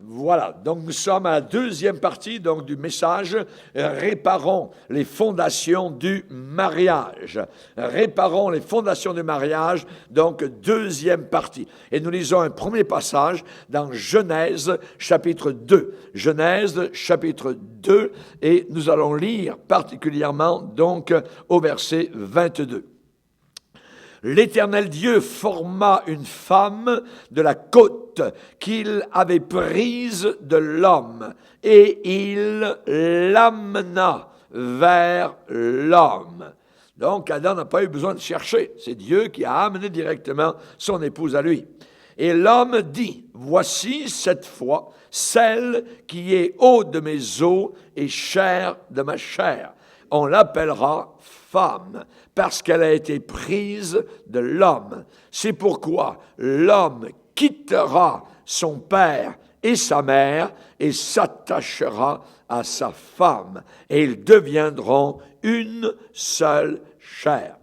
Voilà, donc nous sommes à la deuxième partie donc, du message. Réparons les fondations du mariage. Réparons les fondations du mariage, donc deuxième partie. Et nous lisons un premier passage dans Genèse chapitre 2. Genèse chapitre 2, et nous allons lire particulièrement donc au verset 22. L'Éternel Dieu forma une femme de la côte qu'il avait prise de l'homme, et il l'amena vers l'homme. Donc Adam n'a pas eu besoin de chercher, c'est Dieu qui a amené directement son épouse à lui. Et l'homme dit, voici cette fois celle qui est eau de mes eaux et chair de ma chair. On l'appellera femme, parce qu'elle a été prise de l'homme. C'est pourquoi l'homme quittera son père et sa mère et s'attachera à sa femme, et ils deviendront une seule chair.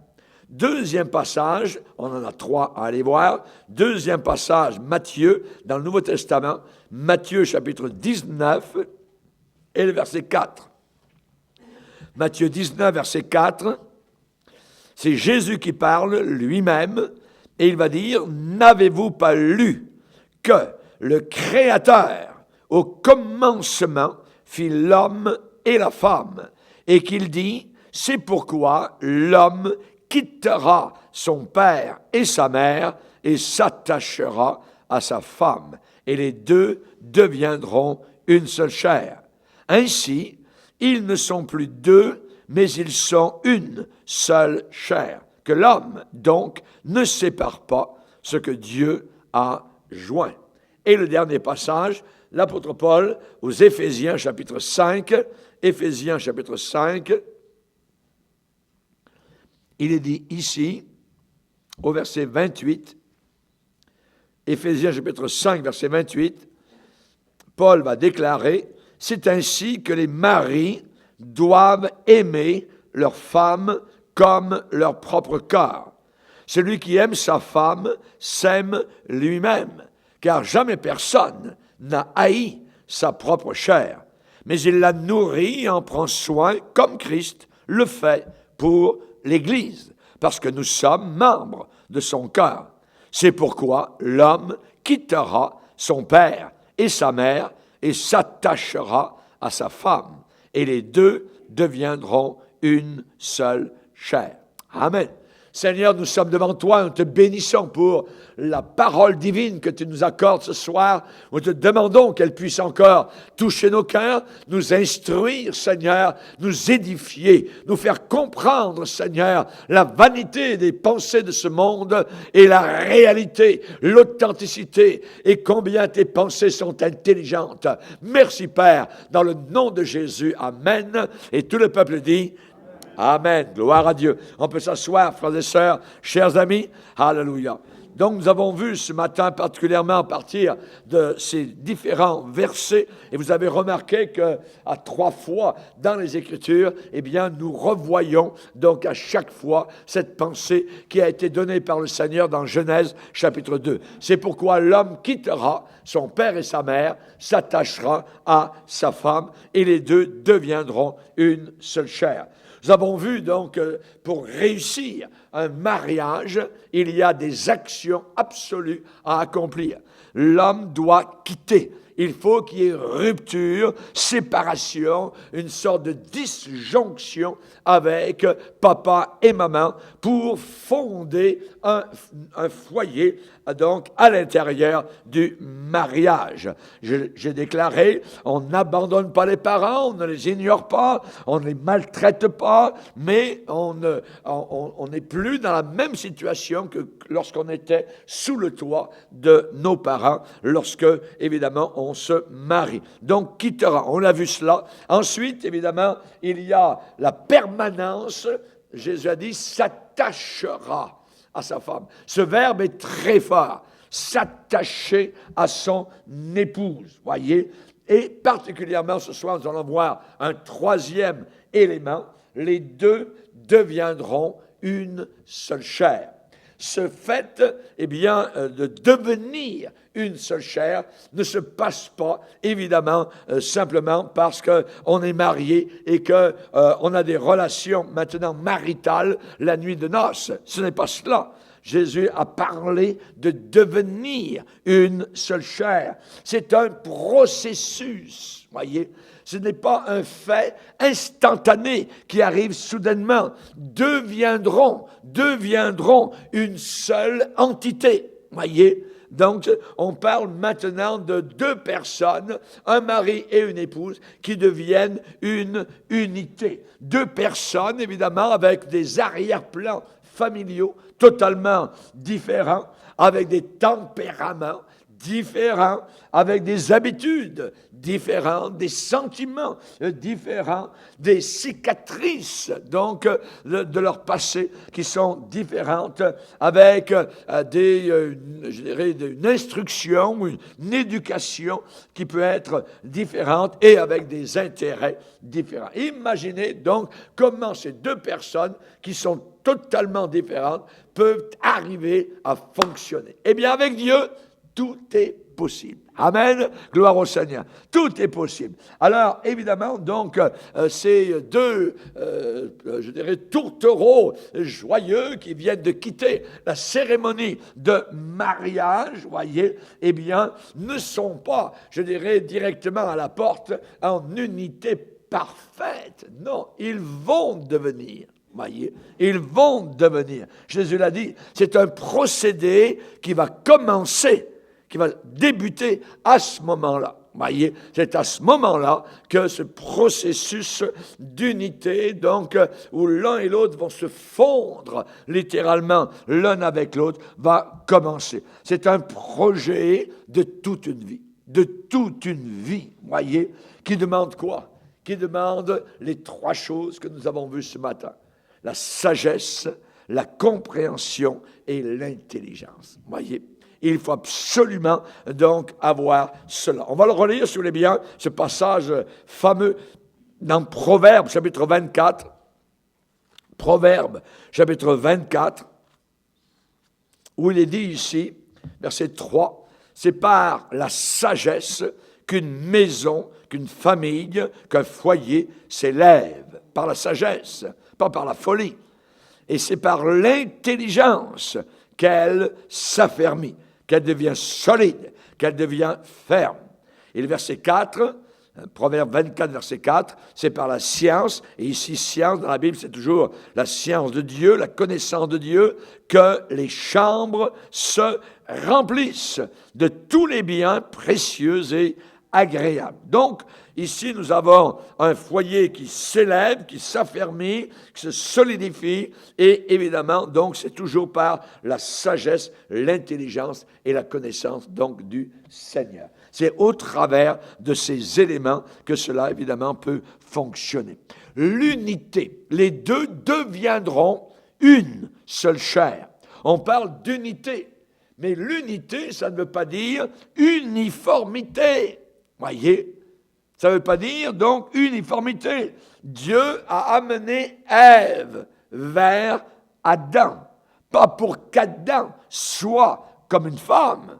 Deuxième passage, on en a 3 à aller voir. Deuxième passage, Matthieu, dans le Nouveau Testament, Matthieu chapitre 19 et le verset 4. Matthieu 19, verset 4, c'est Jésus qui parle lui-même, et il va dire, « N'avez-vous pas lu que le Créateur, au commencement, fit l'homme et la femme, et qu'il dit, c'est pourquoi l'homme quittera son père et sa mère et s'attachera à sa femme, et les deux deviendront une seule chair. Ainsi, ils ne sont plus deux, mais ils sont une seule chair. Que l'homme, donc, ne sépare pas ce que Dieu a joint. » Et le dernier passage, l'apôtre Paul aux Éphésiens chapitre 5, Éphésiens chapitre 5, il est dit ici, au verset 28, Éphésiens chapitre 5, verset 28, Paul va déclarer, « C'est ainsi que les maris doivent aimer leur femme comme leur propre corps. Celui qui aime sa femme s'aime lui-même, car jamais personne n'a haï sa propre chair, mais il la nourrit et en prend soin comme Christ le fait pour l'Église, parce que nous sommes membres de son corps. C'est pourquoi l'homme quittera son père et sa mère et s'attachera à sa femme, et les deux deviendront une seule chair. » Amen. Seigneur, nous sommes devant toi, nous te bénissons pour la parole divine que tu nous accordes ce soir. Nous te demandons qu'elle puisse encore toucher nos cœurs, nous instruire, Seigneur, nous édifier, nous faire comprendre, Seigneur, la vanité des pensées de ce monde et la réalité, l'authenticité et combien tes pensées sont intelligentes. Merci, Père, dans le nom de Jésus. Amen. Et tout le peuple dit Amen. Gloire à Dieu. On peut s'asseoir, frères et sœurs, chers amis. Alléluia. Donc, nous avons vu ce matin particulièrement à partir de ces différents versets, et vous avez remarqué qu'à 3 fois dans les Écritures, eh bien, nous revoyons donc à chaque fois cette pensée qui a été donnée par le Seigneur dans Genèse chapitre 2. C'est pourquoi l'homme quittera son père et sa mère, s'attachera à sa femme, et les deux deviendront une seule chair. Nous avons vu donc pour réussir un mariage, il y a des actions absolues à accomplir. L'homme doit quitter. Il faut qu'il y ait rupture, séparation, une sorte de disjonction avec papa et maman pour fonder un foyer donc à l'intérieur du mariage. J'ai déclaré, on n'abandonne pas les parents, on ne les ignore pas, on ne les maltraite pas, mais on n'est plus dans la même situation que lorsqu'on était sous le toit de nos parents, lorsque, évidemment, on se marie. Donc, quittera, on a vu cela. Ensuite, évidemment, il y a la permanence, Jésus a dit, s'attachera à sa femme. Ce verbe est très fort, s'attacher à son épouse, voyez. Et particulièrement ce soir, nous allons voir un troisième élément, les deux deviendront une seule chair. ce fait, de devenir une seule chair ne se passe pas, évidemment, simplement parce qu'on est marié et qu'on a des relations maintenant maritales la nuit de noces. Ce n'est pas cela. Jésus a parlé de devenir une seule chair. C'est un processus, voyez. Ce n'est pas un fait instantané qui arrive soudainement. Deviendront une seule entité, voyez. Donc, on parle maintenant de deux personnes, un mari et une épouse, qui deviennent une unité. Deux personnes, évidemment, avec des arrière-plans familiaux totalement différents, avec des tempéraments différents, avec des habitudes différentes, des sentiments différents, des cicatrices donc de leur passé qui sont différentes, avec une instruction, une éducation qui peut être différente et avec des intérêts différents. Imaginez donc comment ces deux personnes qui sont totalement différentes peuvent arriver à fonctionner. Eh bien, avec Dieu, tout est possible. Amen. Gloire au Seigneur. Tout est possible. Alors, évidemment, donc, ces deux, tourtereaux joyeux qui viennent de quitter la cérémonie de mariage, voyez, ne sont pas, directement à la porte en unité parfaite. Non, ils vont devenir. Voyez, ils vont devenir. Jésus l'a dit, c'est un procédé qui va commencer, qui va débuter à ce moment-là. Voyez, c'est à ce moment-là que ce processus d'unité, donc, où l'un et l'autre vont se fondre littéralement l'un avec l'autre, va commencer. C'est un projet de toute une vie. De toute une vie, voyez, qui demande quoi? Qui demande les trois choses que nous avons vues ce matin. La sagesse, la compréhension et l'intelligence. Voyez, il faut absolument donc avoir cela. On va le relire, si vous voulez bien, ce passage fameux dans Proverbes, chapitre 24. Proverbes, chapitre 24, où il est dit ici, verset 3, c'est par la sagesse qu'une maison, qu'une famille, qu'un foyer s'élève. Par la sagesse, pas par la folie. Et c'est par l'intelligence qu'elle s'affermit, qu'elle devient solide, qu'elle devient ferme. Et le verset 4, Proverbe 24, verset 4, c'est par la science, et ici, science, dans la Bible, c'est toujours la science de Dieu, la connaissance de Dieu, que les chambres se remplissent de tous les biens précieux et agréables. Donc, ici, nous avons un foyer qui s'élève, qui s'affermit, qui se solidifie, et évidemment, donc, c'est toujours par la sagesse, l'intelligence et la connaissance, donc, du Seigneur. C'est au travers de ces éléments que cela, évidemment, peut fonctionner. L'unité, les deux deviendront une seule chair. On parle d'unité, mais l'unité, ça ne veut pas dire uniformité. Voyez, ça ne veut pas dire, donc, uniformité. Dieu a amené Ève vers Adam. Pas pour qu'Adam soit comme une femme,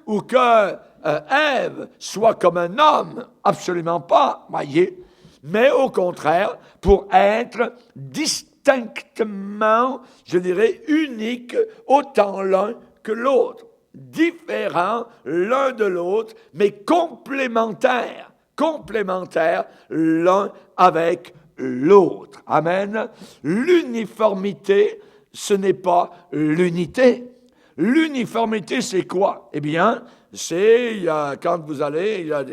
ou que Ève soit comme un homme. Absolument pas, voyez. Mais au contraire, pour être distinctement, unique, autant l'un que l'autre. Différents l'un de l'autre, mais complémentaires l'un avec l'autre. Amen. L'uniformité, ce n'est pas l'unité. L'uniformité, c'est quoi? Eh bien, c'est, quand vous allez, à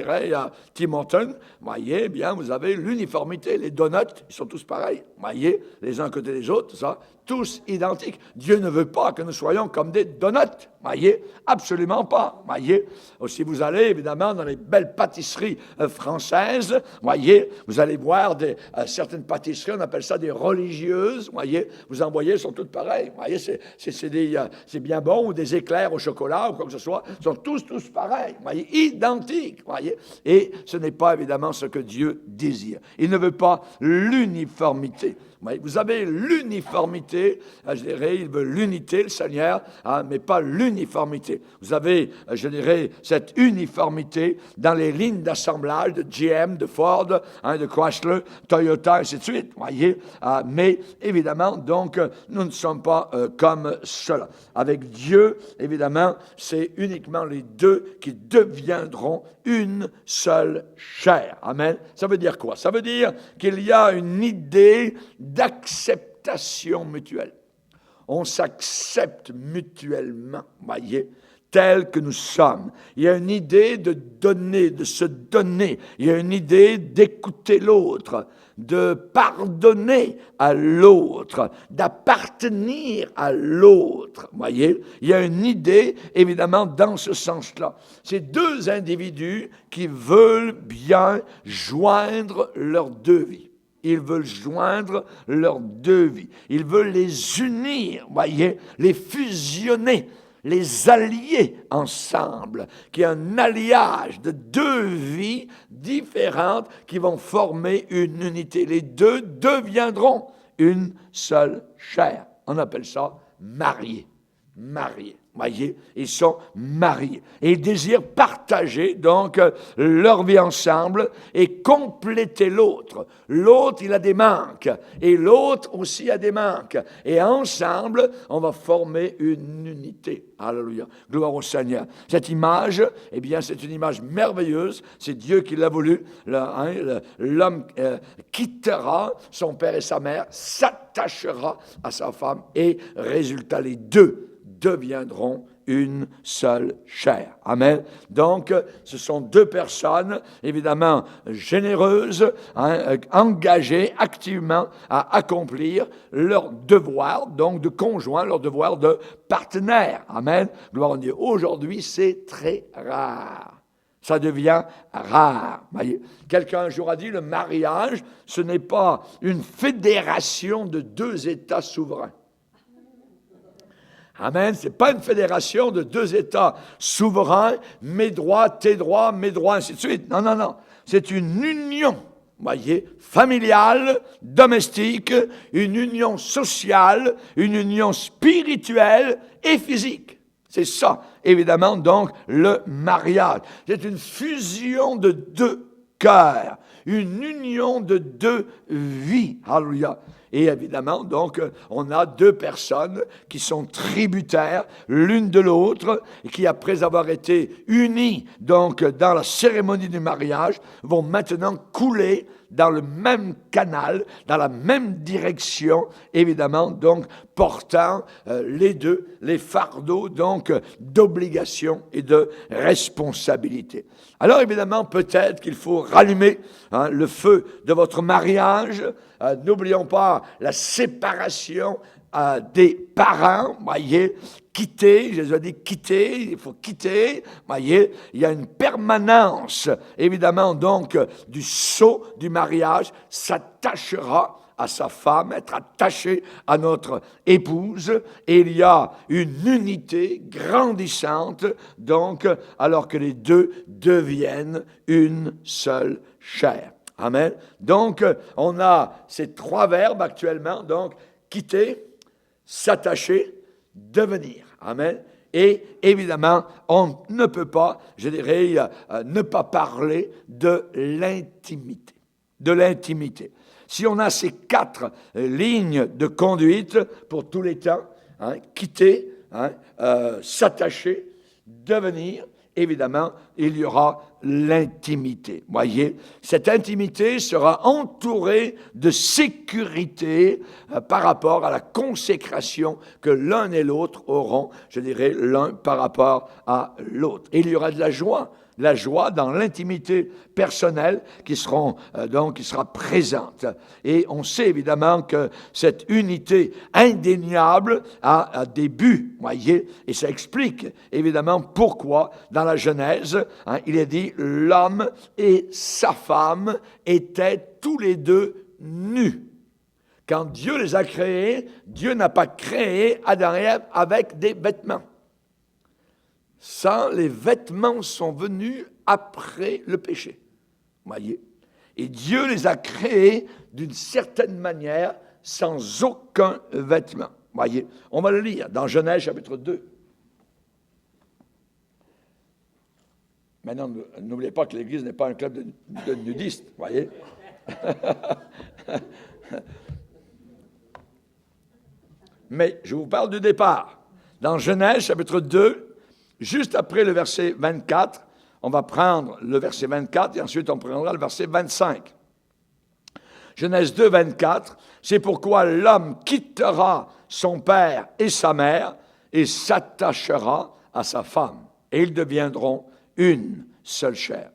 Tim Hortons, voyez, vous avez l'uniformité. Les donuts, ils sont tous pareils. Voyez, les uns à côté des autres, ça, tous identiques. Dieu ne veut pas que nous soyons comme des donuts. Voyez, absolument pas. Voyez, si vous allez, évidemment, dans les belles pâtisseries françaises, voyez, vous allez voir certaines pâtisseries, on appelle ça des religieuses. Voyez, vous en voyez, elles sont toutes pareilles. Voyez, c'est bien bon, ou des éclairs au chocolat, ou quoi que ce soit. Ils sont tous pareils. Voyez, identiques. Voyez, et ce n'est pas, évidemment, ce que Dieu désire. Il ne veut pas l'uniformité. Vous avez l'uniformité l'unité, je dirais, il veut l'unité, le Seigneur, mais pas l'uniformité. Vous avez, je dirais, cette uniformité dans les lignes d'assemblage de GM, de Ford, de Chrysler, Toyota, ainsi de suite, voyez. Mais évidemment, donc, nous ne sommes pas comme cela. Avec Dieu, évidemment, c'est uniquement les deux qui deviendront une seule chair. Amen. Ça veut dire quoi? Ça veut dire qu'il y a une idée d'acceptation mutuelle. On s'accepte mutuellement, voyez, tel que nous sommes. Il y a une idée de donner, de se donner. Il y a une idée d'écouter l'autre, de pardonner à l'autre, d'appartenir à l'autre. Voyez, il y a une idée, évidemment, dans ce sens-là. C'est deux individus qui veulent bien joindre leurs deux vies. Ils veulent joindre leurs deux vies. Ils veulent les unir, voyez, les fusionner, les allier ensemble, qu'il y a un alliage de deux vies différentes qui vont former une unité. Les deux deviendront une seule chair. On appelle ça mariés. Mariés. Voyez, ils sont mariés. Et ils désirent partager, donc, leur vie ensemble et compléter l'autre. L'autre, il a des manques. Et l'autre aussi a des manques. Et ensemble, on va former une unité. Alléluia. Gloire au Seigneur. Cette image, eh bien, c'est une image merveilleuse. C'est Dieu qui l'a voulu. L'homme quittera son père et sa mère, s'attachera à sa femme et, résultat, les deux deviendront une seule chair. Amen. Donc, ce sont deux personnes, évidemment, généreuses, engagées activement à accomplir leur devoir, donc de conjoint, leur devoir de partenaire. Amen. Gloire à Dieu. Aujourd'hui, c'est très rare. Ça devient rare. Voyez. Quelqu'un un jour a dit, le mariage, ce n'est pas une fédération de deux États souverains. Amen. Ce n'est pas une fédération de deux États souverains, mes droits, tes droits, mes droits, ainsi de suite. Non, non, non. C'est une union, voyez, familiale, domestique, une union sociale, une union spirituelle et physique. C'est ça, évidemment, donc, le mariage. C'est une fusion de deux cœurs, une union de deux vies. Alléluia. Et évidemment, donc, on a deux personnes qui sont tributaires l'une de l'autre et qui, après avoir été unies donc, dans la cérémonie du mariage, vont maintenant couler dans le même canal, dans la même direction, évidemment, donc, portant les deux, les fardeaux, donc, d'obligation et de responsabilité. Alors, évidemment, peut-être qu'il faut rallumer le feu de votre mariage. N'oublions pas la séparation des parents, voyez, quitter, Jésus a dit quitter, il faut quitter, voyez, il y a une permanence, évidemment, donc, du sceau du mariage, s'attachera à sa femme, être attaché à notre épouse, et il y a une unité grandissante, donc, alors que les deux deviennent une seule chair. Amen. Donc, on a ces trois verbes actuellement, donc, quitter, s'attacher, devenir. Amen. Et évidemment, on ne peut pas, je dirais, ne pas parler de l'intimité. De l'intimité. Si on a ces quatre lignes de conduite pour tous les temps, quitter, s'attacher, devenir, évidemment, il y aura l'intimité. Voyez, cette intimité sera entourée de sécurité par rapport à la consécration que l'un et l'autre auront, je dirais, l'un par rapport à l'autre. Et il y aura de la joie dans l'intimité personnelle qui sera présente. Et on sait évidemment que cette unité indéniable a des buts, voyez, et ça explique évidemment pourquoi dans la Genèse, il est dit l'homme et sa femme étaient tous les deux nus. Quand Dieu les a créés, Dieu n'a pas créé Adam et Ève avec des vêtements. Ça, les vêtements sont venus après le péché. Voyez. Et Dieu les a créés d'une certaine manière sans aucun vêtement. Voyez, on va le lire dans Genèse chapitre 2. Maintenant, n'oubliez pas que l'Église n'est pas un club de nudistes, voyez. Mais je vous parle du départ. Dans Genèse chapitre 2, juste après le verset 24, on va prendre le verset 24 et ensuite on prendra le verset 25. Genèse 2, 24, c'est pourquoi l'homme quittera son père et sa mère et s'attachera à sa femme, et ils deviendront une seule chair.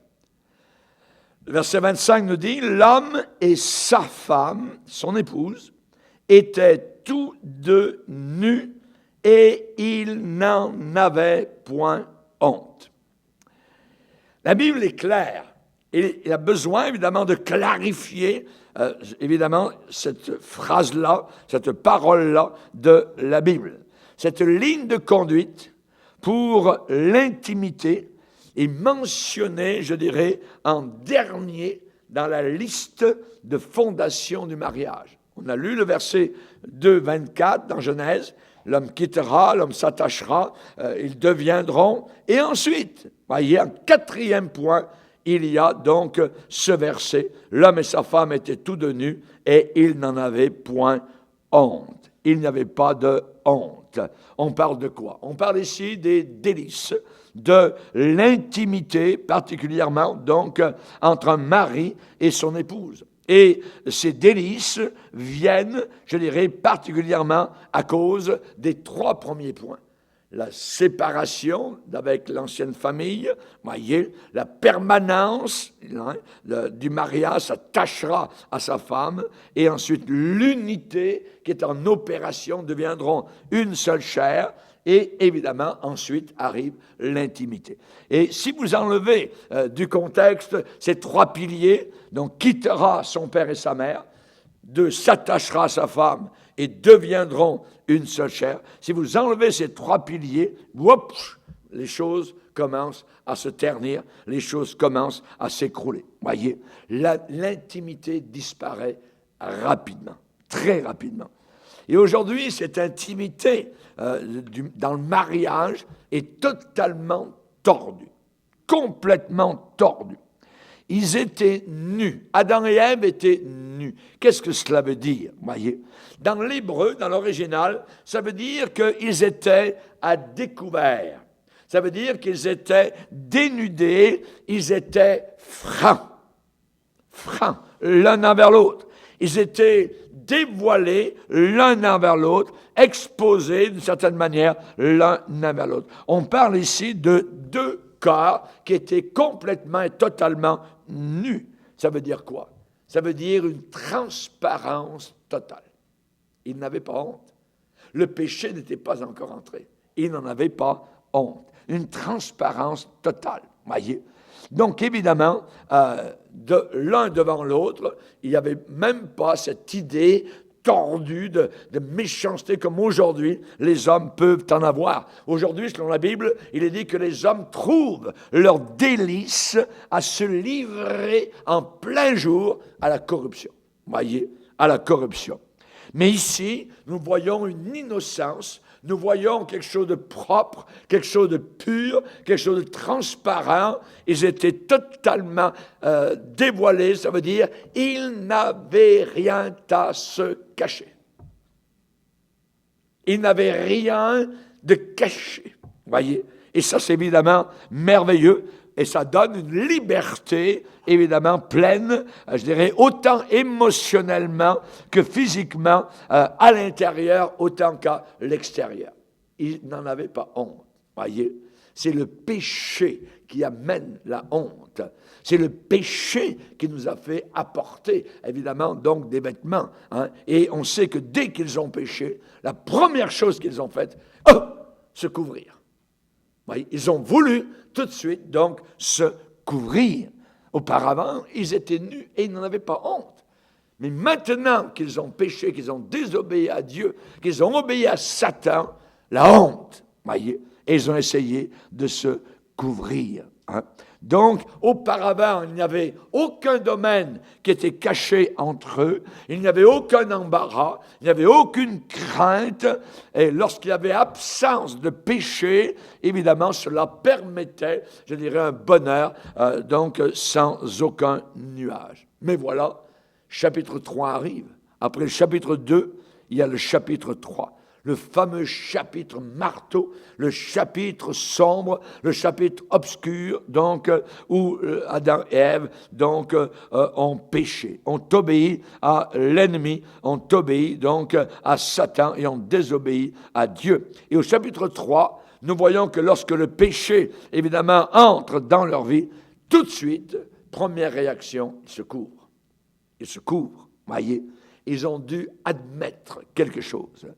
Le verset 25 nous dit, l'homme et sa femme, son épouse, étaient tous deux nus et ils n'en avaient point honte. La Bible est claire. Et il a besoin, évidemment, de clarifier, évidemment, cette phrase-là, cette parole-là de la Bible. Cette ligne de conduite pour l'intimité est mentionnée, je dirais, en dernier dans la liste de fondation du mariage. On a lu le verset 2, 24 dans Genèse. L'homme quittera, l'homme s'attachera, ils deviendront. Et ensuite, voyez, en quatrième point, il y a donc ce verset. L'homme et sa femme étaient tous deux nus et ils n'en avaient point honte. Il n'y avait pas de honte. On parle de quoi? On parle ici des délices, de l'intimité, particulièrement donc entre un mari et son épouse. Et ces délices viennent, je dirais, particulièrement à cause des trois premiers points. La séparation avec l'ancienne famille, voyez, la permanence du mariage s'attachera à sa femme, et ensuite l'unité qui est en opération deviendront une seule chair, et évidemment, ensuite arrive l'intimité. Et si vous enlevez du contexte ces trois piliers, donc quittera son père et sa mère, s'attachera à sa femme et deviendront une seule chair. Si vous enlevez ces trois piliers, les choses commencent à se ternir, les choses commencent à s'écrouler. Voyez, l'intimité disparaît rapidement, très rapidement. Et aujourd'hui, cette intimité dans le mariage est totalement tordue, complètement tordue. Ils étaient nus. Adam et Ève étaient nus. Qu'est-ce que cela veut dire? Voyez, dans l'hébreu, dans l'original, ça veut dire qu'ils étaient à découvert. Ça veut dire qu'ils étaient dénudés, ils étaient francs. Francs, l'un envers l'autre. Ils étaient dévoilés l'un envers l'autre, exposés d'une certaine manière l'un envers l'autre. On parle ici de deux corps qui étaient complètement et totalement nus. Ça veut dire quoi? Ça veut dire une transparence totale. Ils n'avaient pas honte. Le péché n'était pas encore entré. Ils n'en avaient pas honte. Une transparence totale, voyez. Donc, évidemment, de l'un devant l'autre, il n'y avait même pas cette idée tordue de méchanceté comme aujourd'hui les hommes peuvent en avoir. Aujourd'hui, selon la Bible, il est dit que les hommes trouvent leur délice à se livrer en plein jour à la corruption. Voyez, à la corruption. Mais ici, nous voyons une innocence. Nous voyons quelque chose de propre, quelque chose de pur, quelque chose de transparent. Ils étaient totalement dévoilés, ça veut dire ils n'avaient rien à se cacher. Ils n'avaient rien de caché, voyez. Et ça, c'est évidemment merveilleux. Et ça donne une liberté, évidemment, pleine, je dirais, autant émotionnellement que physiquement, à l'intérieur, autant qu'à l'extérieur. Ils n'en avaient pas honte, voyez. C'est le péché qui amène la honte. C'est le péché qui nous a fait apporter, évidemment, donc des vêtements. Hein. Et on sait que dès qu'ils ont péché, la première chose qu'ils ont faite, se couvrir. Voyez, ils ont voulu tout de suite, donc, se couvrir. Auparavant, ils étaient nus et ils n'en avaient pas honte. Mais maintenant qu'ils ont péché, qu'ils ont désobéi à Dieu, qu'ils ont obéi à Satan, la honte, voyez, et ils ont essayé de se couvrir, Hein? Donc, auparavant, il n'y avait aucun domaine qui était caché entre eux, il n'y avait aucun embarras, il n'y avait aucune crainte, et lorsqu'il y avait absence de péché, évidemment, cela permettait, je dirais, un bonheur, donc sans aucun nuage. Mais voilà, chapitre 3 arrive. Après le chapitre 2, il y a le chapitre 3. Le fameux chapitre marteau, le chapitre sombre, le chapitre obscur, donc, où Adam et Ève, donc, ont péché, ont obéi à l'ennemi, ont obéi, donc, à Satan et ont désobéi à Dieu. Et au chapitre 3, nous voyons que lorsque le péché, évidemment, entre dans leur vie, tout de suite, première réaction, ils se couvrent. Ils se couvrent, voyez. Ils ont dû admettre quelque chose.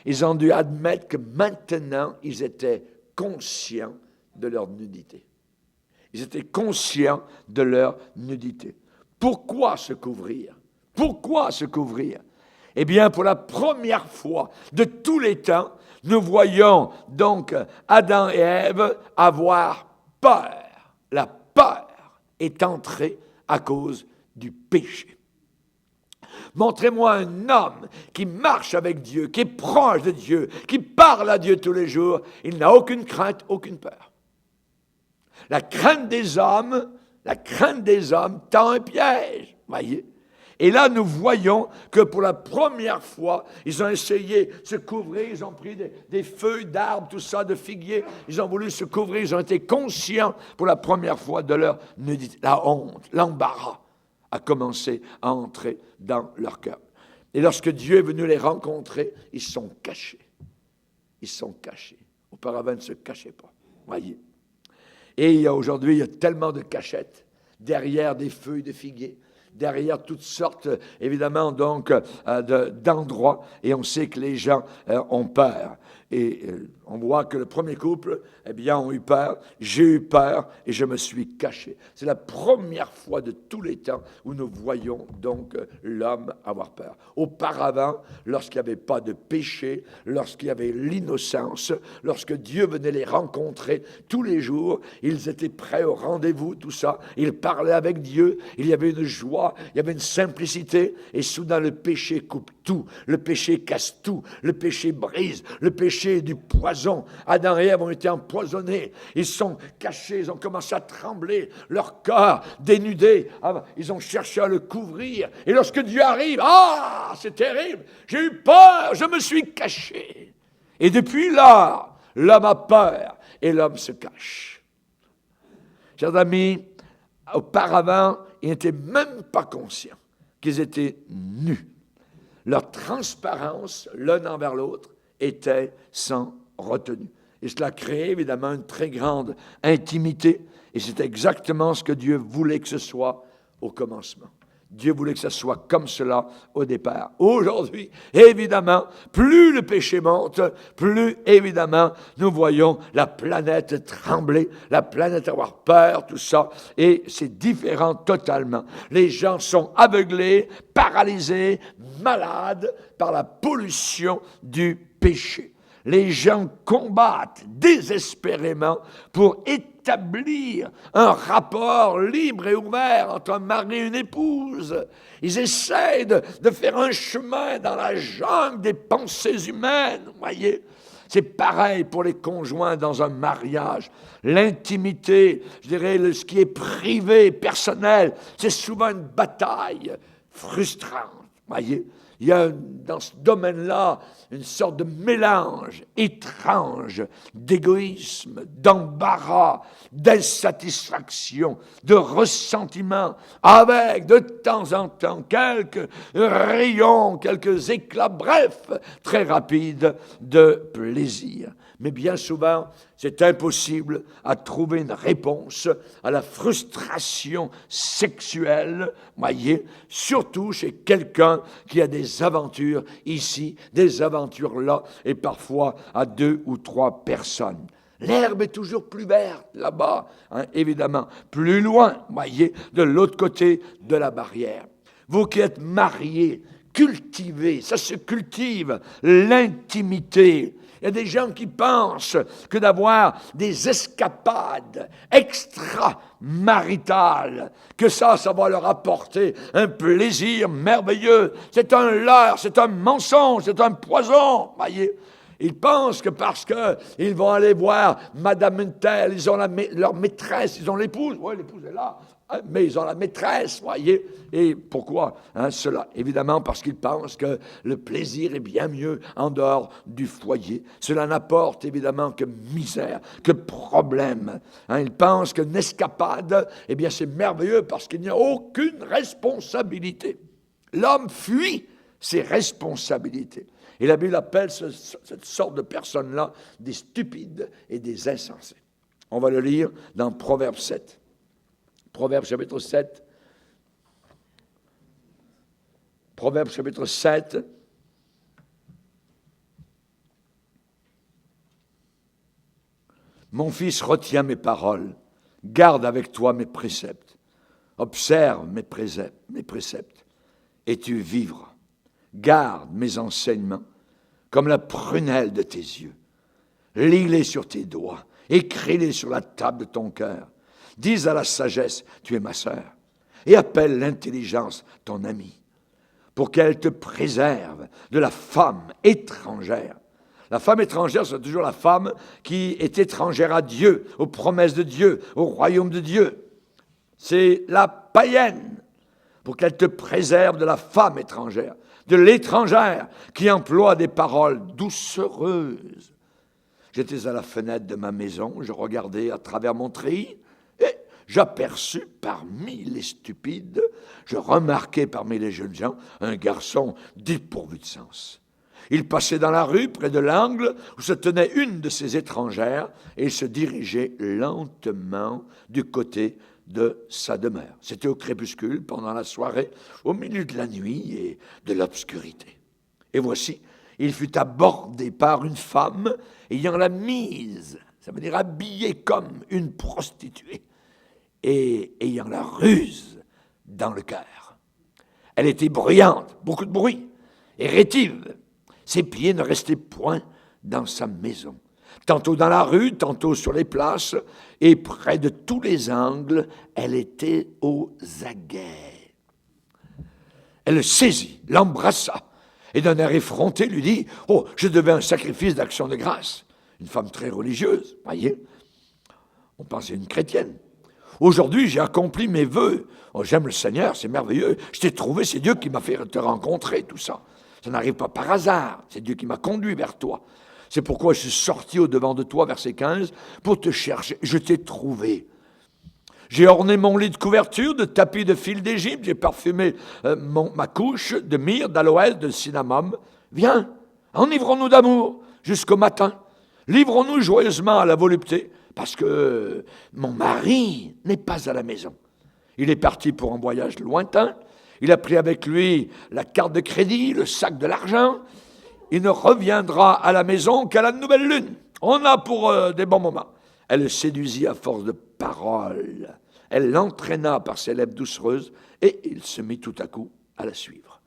Ils ont dû admettre que maintenant, ils étaient conscients de leur nudité. Ils étaient conscients de leur nudité. Pourquoi se couvrir? Pourquoi se couvrir? Eh bien, pour la première fois de tous les temps, nous voyons donc Adam et Ève avoir peur. La peur est entrée à cause du péché. Montrez-moi un homme qui marche avec Dieu, qui est proche de Dieu, qui parle à Dieu tous les jours. Il n'a aucune crainte, aucune peur. La crainte des hommes tend un piège, voyez. Et là, nous voyons que pour la première fois, ils ont essayé de se couvrir, ils ont pris des feuilles d'arbres, tout ça, de figuiers, ils ont voulu se couvrir, ils ont été conscients pour la première fois de leur nudité. La honte, l'embarras a commencé à entrer dans leur cœur. Et lorsque Dieu est venu les rencontrer, ils sont cachés. Ils sont cachés. Auparavant, ils ne se cachaient pas. Voyez. Et aujourd'hui, il y a tellement de cachettes derrière des feuilles de figuier, derrière toutes sortes, évidemment, donc, d'endroits. Et on sait que les gens ont peur. Et on voit que le premier couple, eh bien, ont eu peur. J'ai eu peur et je me suis caché. C'est la première fois de tous les temps où nous voyons donc l'homme avoir peur. Auparavant, lorsqu'il n'y avait pas de péché, lorsqu'il y avait l'innocence, lorsque Dieu venait les rencontrer tous les jours, ils étaient prêts au rendez-vous, tout ça. Ils parlaient avec Dieu. Il y avait une joie, il y avait une simplicité. Et soudain, le péché coupe tout. Le péché casse tout. Le péché brise. Le péché du poison. Adam et Ève ont été empoisonnés. Ils sont cachés, ils ont commencé à trembler, leur corps dénudé. Ils ont cherché à le couvrir. Et lorsque Dieu arrive, c'est terrible, j'ai eu peur, je me suis caché. Et depuis là, l'homme a peur et l'homme se cache. Chers amis, auparavant, ils n'étaient même pas conscients qu'ils étaient nus. Leur transparence, l'un envers l'autre, était sans retenue. Et cela crée évidemment une très grande intimité. Et c'est exactement ce que Dieu voulait que ce soit au commencement. Dieu voulait que ce soit comme cela au départ. Aujourd'hui, évidemment, plus le péché monte, plus évidemment nous voyons la planète trembler, la planète avoir peur, tout ça. Et c'est différent totalement. Les gens sont aveuglés, paralysés, malades par la pollution du péché. Les gens combattent désespérément pour établir un rapport libre et ouvert entre un mari et une épouse. Ils essayent de faire un chemin dans la jungle des pensées humaines, voyez. C'est pareil pour les conjoints dans un mariage. L'intimité, je dirais, ce qui est privé, personnel, c'est souvent une bataille frustrante, voyez. Il y a dans ce domaine-là une sorte de mélange étrange d'égoïsme, d'embarras, d'insatisfaction, de ressentiment, avec de temps en temps quelques rayons, quelques éclats, bref, très rapides de plaisir. Mais bien souvent, c'est impossible à trouver une réponse à la frustration sexuelle, voyez, surtout chez quelqu'un qui a des aventures ici, des aventures là, et parfois à 2 ou 3 personnes. L'herbe est toujours plus verte là-bas, évidemment, plus loin, voyez, de l'autre côté de la barrière. Vous qui êtes mariés, cultivez, ça se cultive, l'intimité. Il y a des gens qui pensent que d'avoir des escapades extramaritales, que ça va leur apporter un plaisir merveilleux. C'est un leurre, c'est un mensonge, c'est un poison, voyez. Ils pensent que parce qu'ils vont aller voir Madame une telle, ils ont leur maîtresse, ils ont l'épouse. Oui, l'épouse est là, hein, mais ils ont la maîtresse, voyez. Et pourquoi cela? Évidemment parce qu'ils pensent que le plaisir est bien mieux en dehors du foyer. Cela n'apporte évidemment que misère, que problème. Ils pensent qu'une escapade, eh bien c'est merveilleux parce qu'il n'y a aucune responsabilité. L'homme fuit ses responsabilités. Et la Bible appelle cette sorte de personnes-là des stupides et des insensés. On va le lire dans Proverbe 7. Proverbe chapitre 7. Proverbe chapitre 7. Mon fils, retiens mes paroles, garde avec toi mes préceptes, observe mes préceptes, et tu vivras. Garde mes enseignements comme la prunelle de tes yeux. Lis-les sur tes doigts, écris-les sur la table de ton cœur. Dis à la sagesse, tu es ma sœur, et appelle l'intelligence ton amie, pour qu'elle te préserve de la femme étrangère. La femme étrangère, c'est toujours la femme qui est étrangère à Dieu, aux promesses de Dieu, au royaume de Dieu. C'est la païenne, pour qu'elle te préserve de la femme étrangère, de l'étrangère qui emploie des paroles doucereuses. J'étais à la fenêtre de ma maison, je regardais à travers mon treillis et j'aperçus parmi les stupides, je remarquai parmi les jeunes gens un garçon dépourvu de sens. Il passait dans la rue, près de l'angle où se tenait une de ces étrangères et il se dirigeait lentement du côté de sa demeure. C'était au crépuscule, pendant la soirée, au milieu de la nuit et de l'obscurité. Et voici, il fut abordé par une femme ayant la mise, ça veut dire habillée comme une prostituée, et ayant la ruse dans le cœur. Elle était bruyante, beaucoup de bruit, et rétive. Ses pieds ne restaient point dans sa maison. Tantôt dans la rue, tantôt sur les places, et près de tous les angles, elle était aux aguets. Elle le saisit, l'embrassa, et d'un air effronté lui dit « Oh, je devais un sacrifice d'action de grâce. » Une femme très religieuse, voyez. On pensait une chrétienne. « Aujourd'hui, j'ai accompli mes vœux. Oh, j'aime le Seigneur, c'est merveilleux. Je t'ai trouvé, c'est Dieu qui m'a fait te rencontrer, tout ça. Ça n'arrive pas par hasard, c'est Dieu qui m'a conduit vers toi. C'est pourquoi je suis sorti au-devant de toi, verset 15, pour te chercher. Je t'ai trouvé. J'ai orné mon lit de couverture de tapis de fil d'Égypte. J'ai parfumé ma couche de myrrhe, d'aloès, de cinnamome. Viens, enivrons-nous d'amour jusqu'au matin. Livrons-nous joyeusement à la volupté, parce que mon mari n'est pas à la maison. Il est parti pour un voyage lointain. Il a pris avec lui la carte de crédit, le sac de l'argent. Il ne reviendra à la maison qu'à la nouvelle lune. On a pour des bons moments. Elle le séduisit à force de paroles. Elle l'entraîna par ses lèvres doucereuses et il se mit tout à coup à la suivre.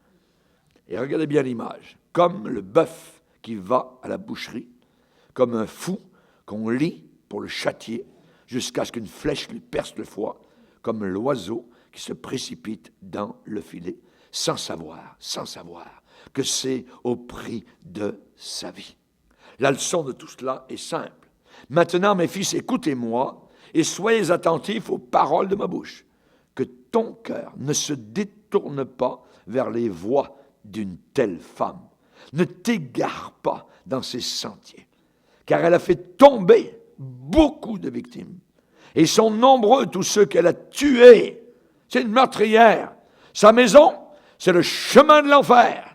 Et regardez bien l'image. Comme le bœuf qui va à la boucherie, comme un fou qu'on lie pour le châtier jusqu'à ce qu'une flèche lui perce le foie, comme l'oiseau qui se précipite dans le filet, sans savoir que c'est au prix de sa vie. La leçon de tout cela est simple. Maintenant, mes fils, écoutez-moi et soyez attentifs aux paroles de ma bouche. Que ton cœur ne se détourne pas vers les voies d'une telle femme. Ne t'égare pas dans ses sentiers, car elle a fait tomber beaucoup de victimes. Et sont nombreux tous ceux qu'elle a tués. C'est une meurtrière. Sa maison, c'est le chemin de l'enfer.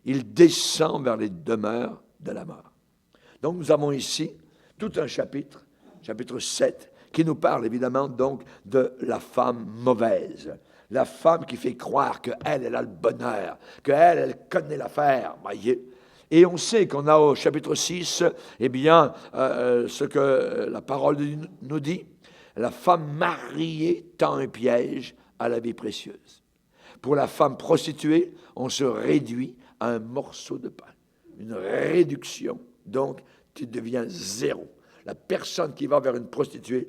Il descend vers les demeures de la mort. Donc nous avons ici tout un chapitre, chapitre 7, qui nous parle évidemment donc de la femme mauvaise. La femme qui fait croire qu'elle a le bonheur, elle connaît l'affaire, voyez. Et on sait qu'on a au chapitre 6, eh bien, ce que la parole nous dit, la femme mariée tend un piège à la vie précieuse. Pour la femme prostituée, on se réduit à un morceau de pain, une réduction donc tu deviens zéro. La personne qui va vers une prostituée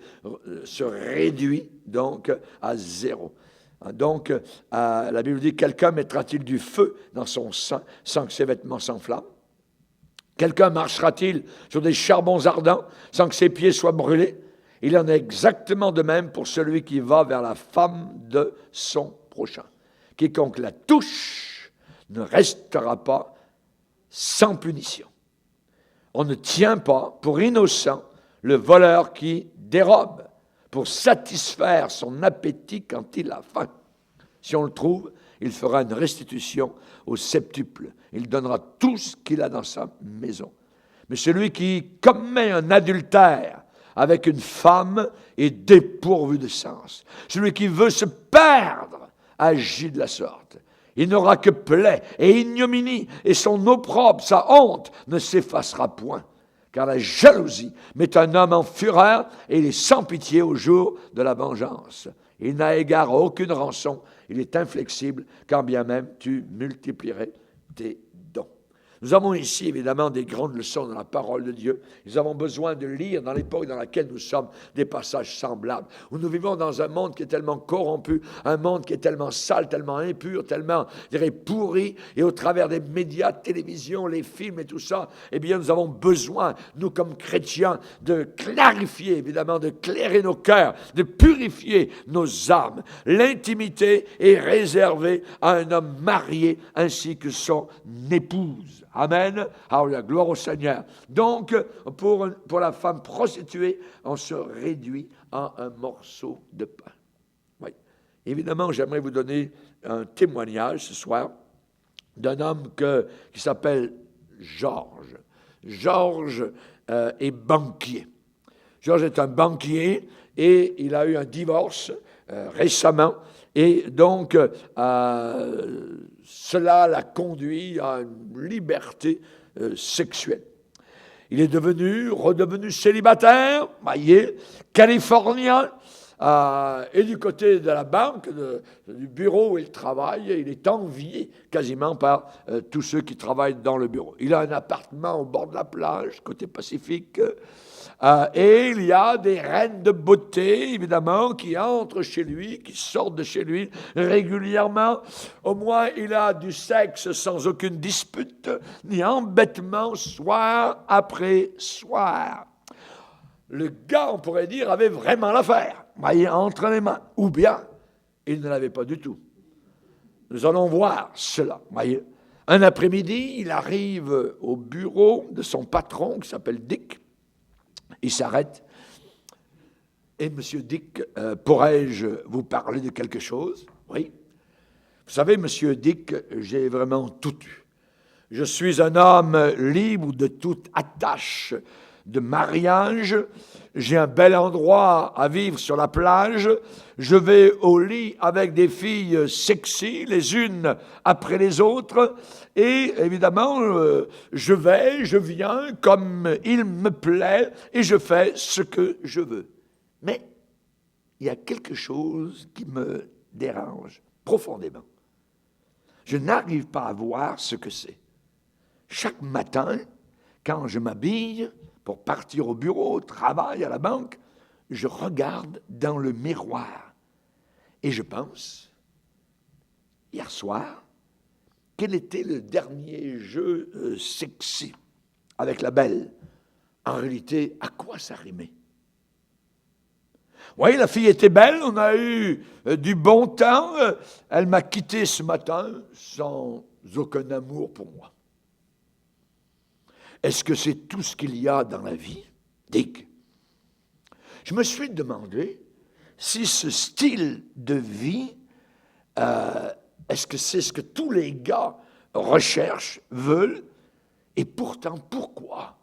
se réduit donc à zéro. Donc, la Bible dit, quelqu'un mettra-t-il du feu dans son sein sans que ses vêtements s'enflamment? Quelqu'un marchera-t-il sur des charbons ardents sans que ses pieds soient brûlés? Il en est exactement de même pour celui qui va vers la femme de son prochain. Quiconque la touche ne restera pas sans punition. On ne tient pas pour innocent le voleur qui dérobe pour satisfaire son appétit quand il a faim. Si on le trouve, il fera une restitution au septuple. Il donnera tout ce qu'il a dans sa maison. Mais celui qui commet un adultère avec une femme est dépourvu de sens. Celui qui veut se perdre agit de la sorte. Il n'aura que plaie et ignominie, et son opprobre, sa honte, ne s'effacera point. Car la jalousie met un homme en fureur, et il est sans pitié au jour de la vengeance. Il n'a égard à aucune rançon, il est inflexible, quand bien même tu multiplierais tes dons. Nous avons ici, évidemment, des grandes leçons dans la parole de Dieu. Nous avons besoin de lire, dans l'époque dans laquelle nous sommes, des passages semblables, où nous vivons dans un monde qui est tellement corrompu, un monde qui est tellement sale, tellement impur, tellement, je dirais, pourri, et au travers des médias, télévision, les films et tout ça, eh bien, nous avons besoin, nous comme chrétiens, de clarifier, évidemment, de clairer nos cœurs, de purifier nos âmes. L'intimité est réservée à un homme marié ainsi que son épouse. Amen. Alléluia. Gloire au Seigneur. Donc, pour la femme prostituée, on se réduit à un morceau de pain. Oui. Évidemment, j'aimerais vous donner un témoignage ce soir d'un homme qui s'appelle Georges. Georges est banquier. Georges est un banquier et il a eu un divorce récemment. Et donc, cela l'a conduit à une liberté sexuelle. Il est redevenu célibataire, voyez, californien, et du côté de la banque, du bureau où il travaille, il est envié quasiment par tous ceux qui travaillent dans le bureau. Il a un appartement au bord de la plage, côté Pacifique, et il y a des reines de beauté, évidemment, qui entrent chez lui, qui sortent de chez lui régulièrement. Au moins, il a du sexe sans aucune dispute, ni embêtement, soir après soir. Le gars, on pourrait dire, avait vraiment l'affaire, voyez, entre les mains. Ou bien, il ne l'avait pas du tout. Nous allons voir cela, voyez. Un après-midi, il arrive au bureau de son patron, qui s'appelle Dick. Il s'arrête. Et Monsieur Dick, pourrais-je vous parler de quelque chose? Oui. Vous savez, Monsieur Dick, j'ai vraiment tout eu. Je suis un homme libre de toute attache de mariage. J'ai un bel endroit à vivre sur la plage. Je vais au lit avec des filles sexy, les unes après les autres. Et évidemment, je viens comme il me plaît et je fais ce que je veux. Mais il y a quelque chose qui me dérange profondément. Je n'arrive pas à voir ce que c'est. Chaque matin, quand je m'habille pour partir au bureau, au travail, à la banque, je regarde dans le miroir et je pense, hier soir, quel était le dernier jeu sexy avec la belle? En réalité, à quoi ça rimait? Oui, la fille était belle, on a eu du bon temps. Elle m'a quitté ce matin sans aucun amour pour moi. Est-ce que c'est tout ce qu'il y a dans la vie? Dick. Je me suis demandé si ce style de vie, est-ce que c'est ce que tous les gars recherchent, veulent? Et pourtant, pourquoi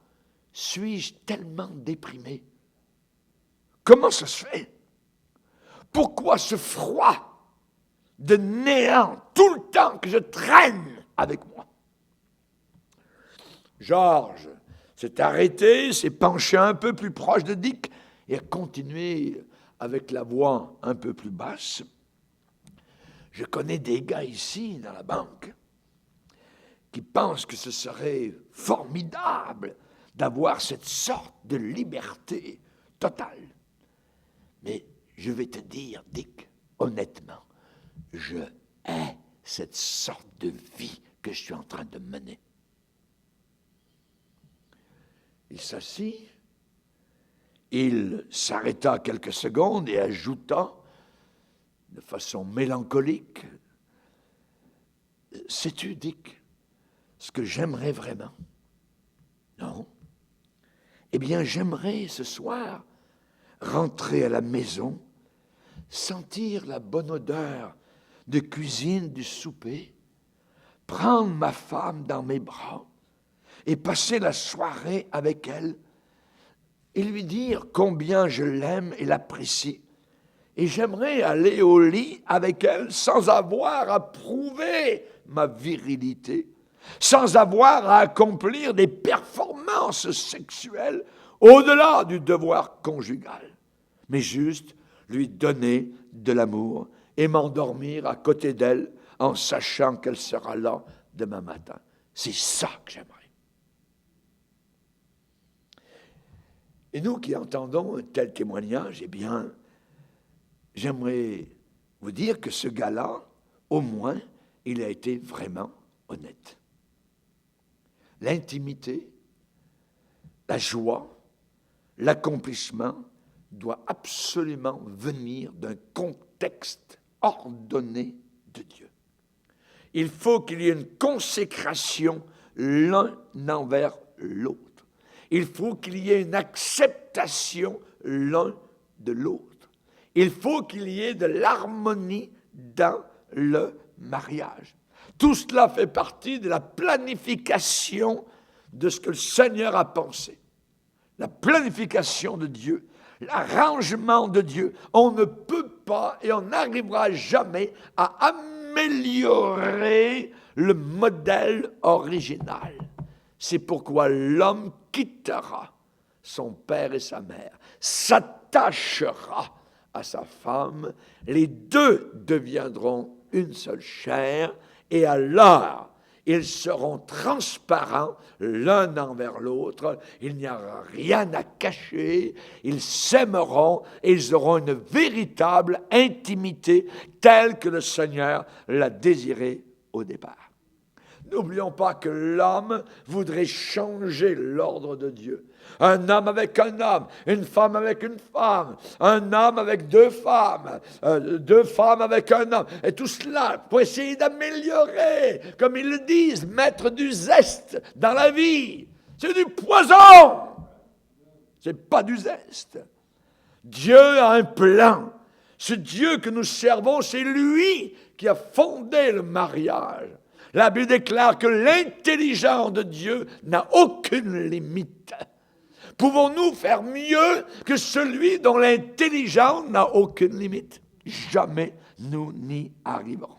suis-je tellement déprimé? Comment ça se fait? Pourquoi ce froid de néant tout le temps que je traîne avec moi? Georges s'est arrêté, s'est penché un peu plus proche de Dick et a continué avec la voix un peu plus basse. Je connais des gars ici, dans la banque, qui pensent que ce serait formidable d'avoir cette sorte de liberté totale. Mais je vais te dire, Dick, honnêtement, je hais cette sorte de vie que je suis en train de mener. Il s'assit, il s'arrêta quelques secondes et ajouta, de façon mélancolique, « Sais-tu, Dick, ce que j'aimerais vraiment? » « Non. Eh bien, j'aimerais ce soir rentrer à la maison, sentir la bonne odeur de cuisine du souper, prendre ma femme dans mes bras et passer la soirée avec elle et lui dire combien je l'aime et l'apprécie. Et j'aimerais aller au lit avec elle sans avoir à prouver ma virilité, sans avoir à accomplir des performances sexuelles au-delà du devoir conjugal, mais juste lui donner de l'amour et m'endormir à côté d'elle en sachant qu'elle sera là demain matin. C'est ça que j'aimerais. Et nous qui entendons un tel témoignage, eh bien, j'aimerais vous dire que ce gars-là, au moins, il a été vraiment honnête. L'intimité, la joie, l'accomplissement doit absolument venir d'un contexte ordonné de Dieu. Il faut qu'il y ait une consécration l'un envers l'autre. Il faut qu'il y ait une acceptation l'un de l'autre. Il faut qu'il y ait de l'harmonie dans le mariage. Tout cela fait partie de la planification de ce que le Seigneur a pensé. La planification de Dieu, l'arrangement de Dieu. On ne peut pas et on n'arrivera jamais à améliorer le modèle original. C'est pourquoi l'homme quittera son père et sa mère, s'attachera à sa femme, les deux deviendront une seule chair, et alors ils seront transparents l'un envers l'autre, il n'y aura rien à cacher, ils s'aimeront et ils auront une véritable intimité telle que le Seigneur l'a désirée au départ. N'oublions pas que l'homme voudrait changer l'ordre de Dieu. Un homme avec un homme, une femme avec une femme, un homme avec deux femmes avec un homme. Et tout cela pour essayer d'améliorer, comme ils le disent, mettre du zeste dans la vie. C'est du poison. C'est pas du zeste. Dieu a un plan. Ce Dieu que nous servons, c'est lui qui a fondé le mariage. La Bible déclare que l'intelligence de Dieu n'a aucune limite. Pouvons-nous faire mieux que celui dont l'intelligence n'a aucune limite? Jamais nous n'y arriverons.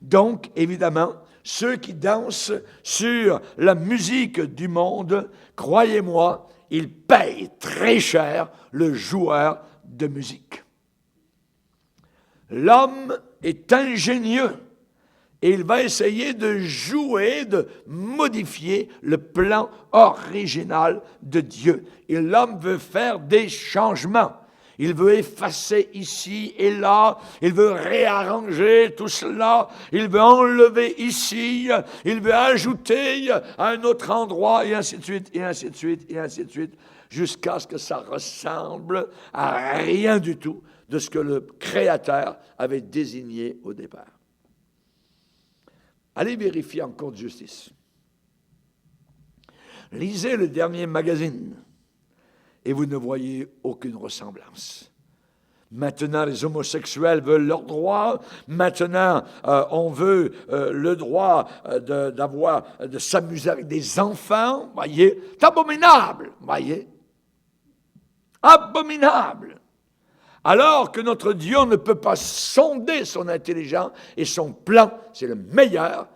Donc, évidemment, ceux qui dansent sur la musique du monde, croyez-moi, ils payent très cher le joueur de musique. L'homme est ingénieux. Et il va essayer de jouer, de modifier le plan original de Dieu. Et l'homme veut faire des changements. Il veut effacer ici et là. Il veut réarranger tout cela. Il veut enlever ici. Il veut ajouter à un autre endroit, et ainsi de suite, et ainsi de suite, et ainsi de suite, jusqu'à ce que ça ressemble à rien du tout de ce que le Créateur avait désigné au départ. Allez vérifier en cour de justice. Lisez le dernier magazine et vous ne voyez aucune ressemblance. Maintenant, les homosexuels veulent leurs droits. Maintenant, on veut le droit de s'amuser avec des enfants. Voyez, c'est abominable. Voyez, abominable. Alors que notre Dieu ne peut pas sonder son intelligence et son plan, c'est le meilleur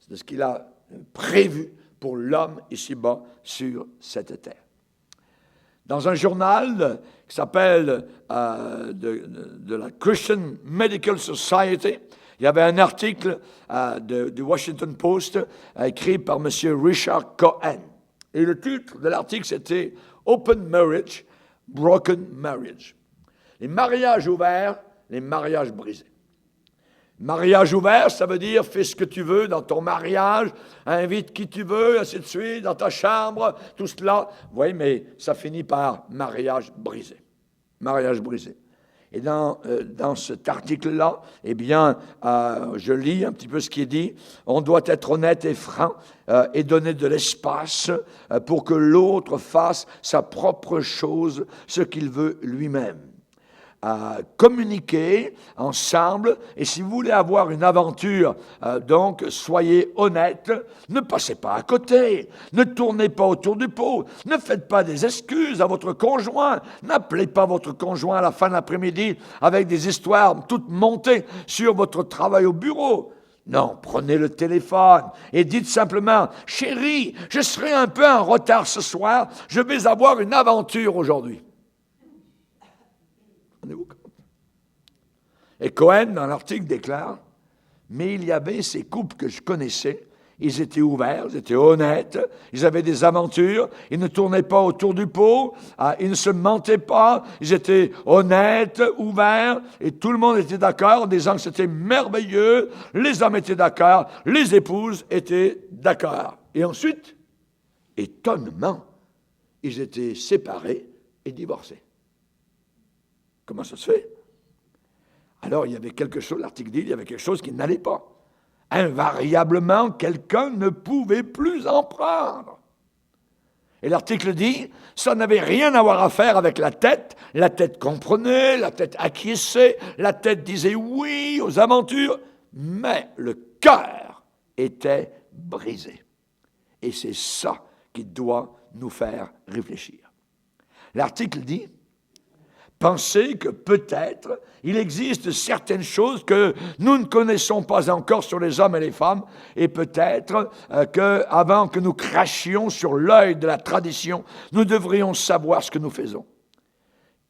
de ce qu'il a prévu pour l'homme ici-bas sur cette terre. Dans un journal qui s'appelle de la Christian Medical Society, il y avait un article du Washington Post écrit par M. Richard Cohen. Et le titre de l'article, c'était « Open Marriage, Broken Marriage ». Les mariages ouverts, les mariages brisés. Mariage ouvert, ça veut dire fais ce que tu veux dans ton mariage, invite qui tu veux, ainsi de suite, dans ta chambre, tout cela. Vous voyez, mais ça finit par mariage brisé. Mariage brisé. Et dans cet article-là, eh bien, je lis un petit peu ce qui est dit. On doit être honnête et franc et donner de l'espace pour que l'autre fasse sa propre chose, ce qu'il veut lui-même. Communiquer ensemble, et si vous voulez avoir une aventure, donc soyez honnête, ne passez pas à côté, ne tournez pas autour du pot, ne faites pas des excuses à votre conjoint, n'appelez pas votre conjoint à la fin de l'après-midi avec des histoires toutes montées sur votre travail au bureau. Non, prenez le téléphone et dites simplement « Chérie, je serai un peu en retard ce soir, je vais avoir une aventure aujourd'hui. » Et Cohen, dans l'article, déclare, mais il y avait ces couples que je connaissais, ils étaient ouverts, ils étaient honnêtes, ils avaient des aventures, ils ne tournaient pas autour du pot, ils ne se mentaient pas, ils étaient honnêtes, ouverts, et tout le monde était d'accord en disant que c'était merveilleux, les hommes étaient d'accord, les épouses étaient d'accord. Et ensuite, étonnement, ils étaient séparés et divorcés. Comment ça se fait? Alors, il y avait quelque chose, l'article dit, il y avait quelque chose qui n'allait pas. Invariablement, quelqu'un ne pouvait plus en prendre. Et l'article dit, ça n'avait rien à faire avec la tête comprenait, la tête acquiesçait, la tête disait oui aux aventures, mais le cœur était brisé. Et c'est ça qui doit nous faire réfléchir. L'article dit, pensez que peut-être il existe certaines choses que nous ne connaissons pas encore sur les hommes et les femmes, et peut-être qu'avant que nous crachions sur l'œil de la tradition, nous devrions savoir ce que nous faisons.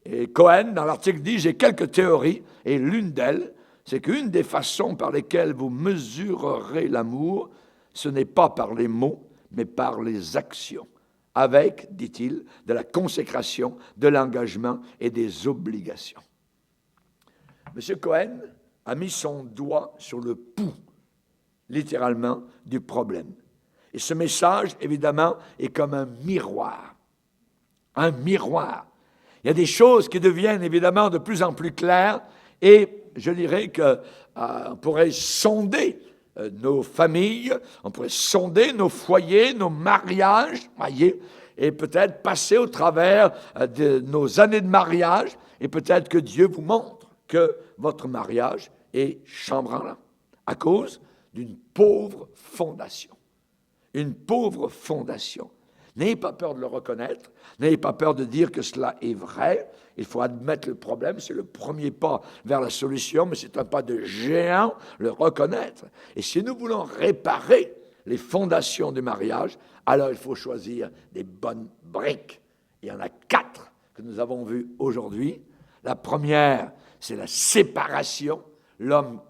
Et Cohen, dans l'article, dit, j'ai quelques théories, et l'une d'elles, c'est qu'une des façons par lesquelles vous mesurerez l'amour, ce n'est pas par les mots, mais par les actions. Avec, dit-il, de la consécration, de l'engagement et des obligations. M. Cohen a mis son doigt sur le pouls, littéralement, du problème. Et ce message, évidemment, est comme un miroir. Un miroir. Il y a des choses qui deviennent, évidemment, de plus en plus claires, et je dirais qu'on pourrait sonder nos familles, on pourrait sonder nos foyers, nos mariages, voyez, et peut-être passer au travers de nos années de mariage, et peut-être que Dieu vous montre que votre mariage est chambranlant, à cause d'une pauvre fondation. Une pauvre fondation. N'ayez pas peur de le reconnaître, n'ayez pas peur de dire que cela est vrai. Il faut admettre le problème, c'est le premier pas vers la solution, mais c'est un pas de géant, le reconnaître. Et si nous voulons réparer les fondations du mariage, alors il faut choisir des bonnes briques. Il y en a 4 que nous avons vues aujourd'hui. La première, c'est la séparation. L'homme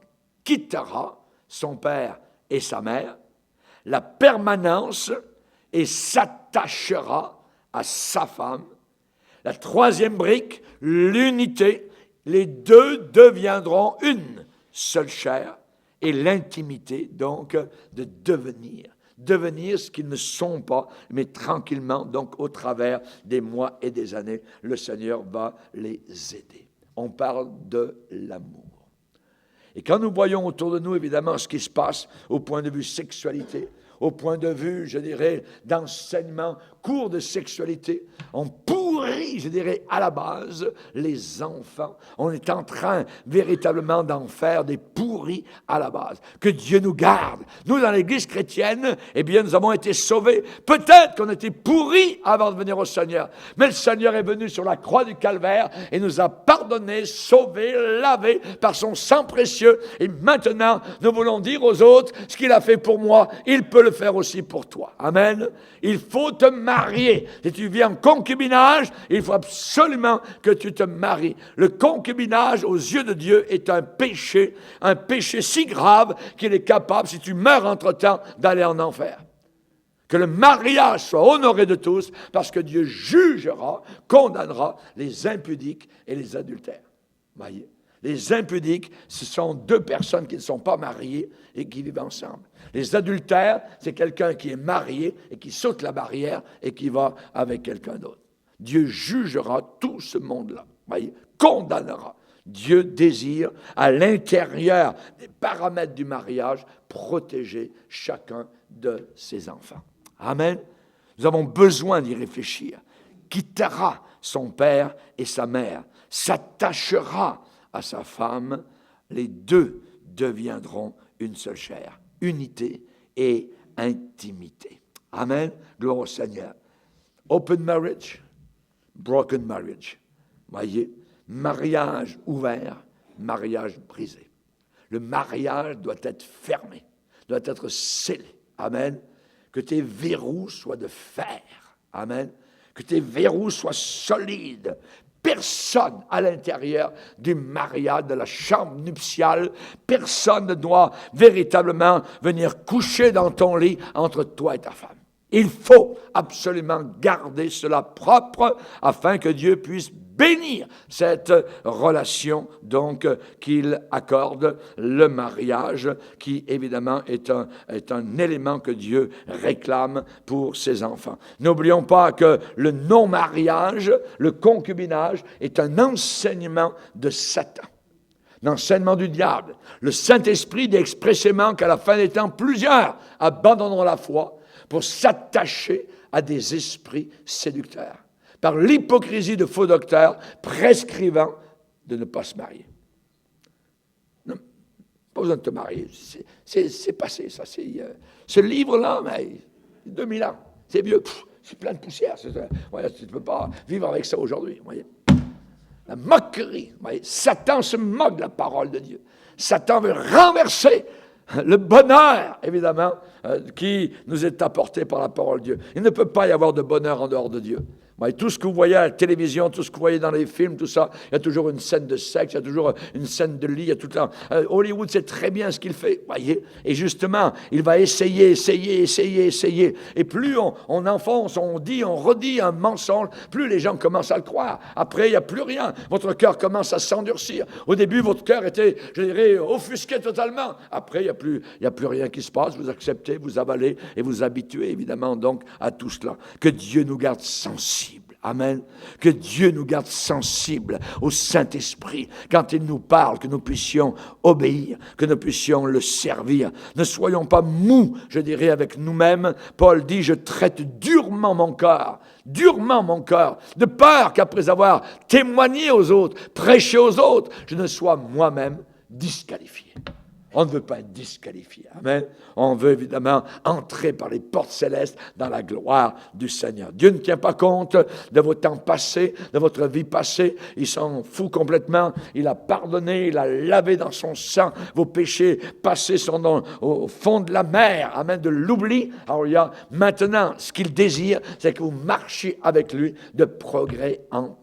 quittera son père et sa mère. La permanence et s'attachera à sa femme. La troisième brique, l'unité. Les deux deviendront une seule chair. Et l'intimité, donc, de devenir ce qu'ils ne sont pas, mais tranquillement, donc au travers des mois et des années, le Seigneur va les aider. On parle de l'amour. Et quand nous voyons autour de nous, évidemment, ce qui se passe au point de vue sexualité, au point de vue, je dirais, d'enseignement, cours de sexualité, on pourrit, je dirais, à la base, les enfants. On est en train véritablement d'en faire des pourris à la base. Que Dieu nous garde. Nous, dans l'Église chrétienne, eh bien, nous avons été sauvés. Peut-être qu'on était pourris avant de venir au Seigneur. Mais le Seigneur est venu sur la croix du Calvaire et nous a pardonnés, sauvés, lavés par son sang précieux. Et maintenant, nous voulons dire aux autres, ce qu'il a fait pour moi, il peut le faire aussi pour toi. Amen. Il faut te marier. Si tu vis en concubinage, il faut absolument que tu te maries. Le concubinage, aux yeux de Dieu, est un péché si grave qu'il est capable, si tu meurs entre-temps, d'aller en enfer. Que le mariage soit honoré de tous, parce que Dieu jugera, condamnera les impudiques et les adultères. Voyez? Les impudiques, ce sont deux personnes qui ne sont pas mariées et qui vivent ensemble. Les adultères, c'est quelqu'un qui est marié et qui saute la barrière et qui va avec quelqu'un d'autre. Dieu jugera tout ce monde-là. Voyez? Condamnera. Dieu désire, à l'intérieur des paramètres du mariage, protéger chacun de ses enfants. Amen. Nous avons besoin d'y réfléchir. Quittera son père et sa mère, s'attachera à sa femme, les deux deviendront une seule chair. Unité et intimité. Amen. Gloire au Seigneur. Open marriage, broken marriage. Voyez, mariage ouvert, mariage brisé. Le mariage doit être fermé, doit être scellé. Amen. Que tes verrous soient de fer. Amen. Que tes verrous soient solides. Personne à l'intérieur du mariage, de la chambre nuptiale, personne ne doit véritablement venir coucher dans ton lit entre toi et ta femme. Il faut absolument garder cela propre afin que Dieu puisse bénir cette relation donc qu'il accorde, le mariage, qui évidemment est un élément que Dieu réclame pour ses enfants. N'oublions pas que le non-mariage, le concubinage, est un enseignement de Satan. L'enseignement du diable. Le Saint-Esprit dit expressément qu'à la fin des temps, plusieurs abandonneront la foi pour s'attacher à des esprits séducteurs, par l'hypocrisie de faux docteurs prescrivant de ne pas se marier. Non, pas besoin de te marier, c'est passé, ça. Ce livre-là, mais 2000 ans, c'est vieux, c'est plein de poussière. Ouais, tu ne peux pas vivre avec ça aujourd'hui. Voyez. La moquerie, voyez. Satan se moque de la parole de Dieu. Satan veut renverser le bonheur, évidemment, qui nous est apporté par la parole de Dieu. Il ne peut pas y avoir de bonheur en dehors de Dieu. Tout ce que vous voyez à la télévision, tout ce que vous voyez dans les films, tout ça, il y a toujours une scène de sexe, il y a toujours une scène de lit, il y a tout ça. Hollywood sait très bien ce qu'il fait, voyez. Et justement, il va essayer. Et plus on enfonce, on dit, on redit un mensonge, plus les gens commencent à le croire. Après, il n'y a plus rien. Votre cœur commence à s'endurcir. Au début, votre cœur était, je dirais, offusqué totalement. Après, il n'y a plus rien qui se passe. Vous acceptez, vous avalez et vous habituez, évidemment, donc, à tout cela. Que Dieu nous garde sensibles. Amen. Que Dieu nous garde sensibles au Saint-Esprit quand il nous parle, que nous puissions obéir, que nous puissions le servir. Ne soyons pas mous, je dirais, avec nous-mêmes. Paul dit, je traite durement mon cœur, de peur qu'après avoir témoigné aux autres, prêché aux autres, je ne sois moi-même disqualifié. On ne veut pas être disqualifié. Amen. On veut évidemment entrer par les portes célestes dans la gloire du Seigneur. Dieu ne tient pas compte de vos temps passés, de votre vie passée. Il s'en fout complètement. Il a pardonné, il a lavé dans son sang. Vos péchés passés sont au fond de la mer. Amen. De l'oubli. Alors il y a maintenant, ce qu'il désire, c'est que vous marchiez avec lui de progrès en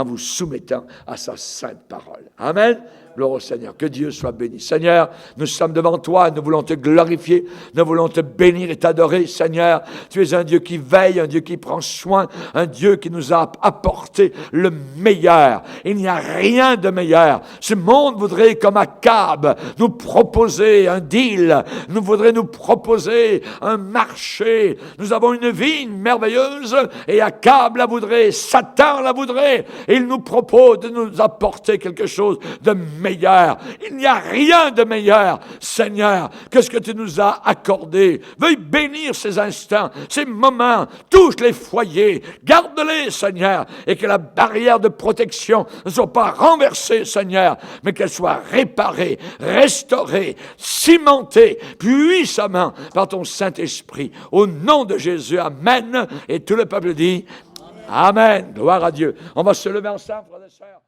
vous soumettant à sa sainte parole. Amen. Gloire au Seigneur. Que Dieu soit béni. Seigneur, nous sommes devant toi, nous voulons te glorifier, nous voulons te bénir et t'adorer. Seigneur, tu es un Dieu qui veille, un Dieu qui prend soin, un Dieu qui nous a apporté le meilleur. Il n'y a rien de meilleur. Ce monde voudrait, comme Akab, nous proposer un deal, nous voudrait nous proposer un marché. Nous avons une vie merveilleuse et Akab la voudrait, Satan la voudrait. Il nous propose de nous apporter quelque chose de meilleur. Il n'y a rien de meilleur, Seigneur, que ce que tu nous as accordé. Veuille bénir ces instants, ces moments, touche les foyers, garde-les, Seigneur, et que la barrière de protection ne soit pas renversée, Seigneur, mais qu'elle soit réparée, restaurée, cimentée, puissamment par ton Saint-Esprit. Au nom de Jésus, Amen. Et tout le peuple dit, Amen. Gloire à Dieu. On va se lever ensemble, frères et sœurs.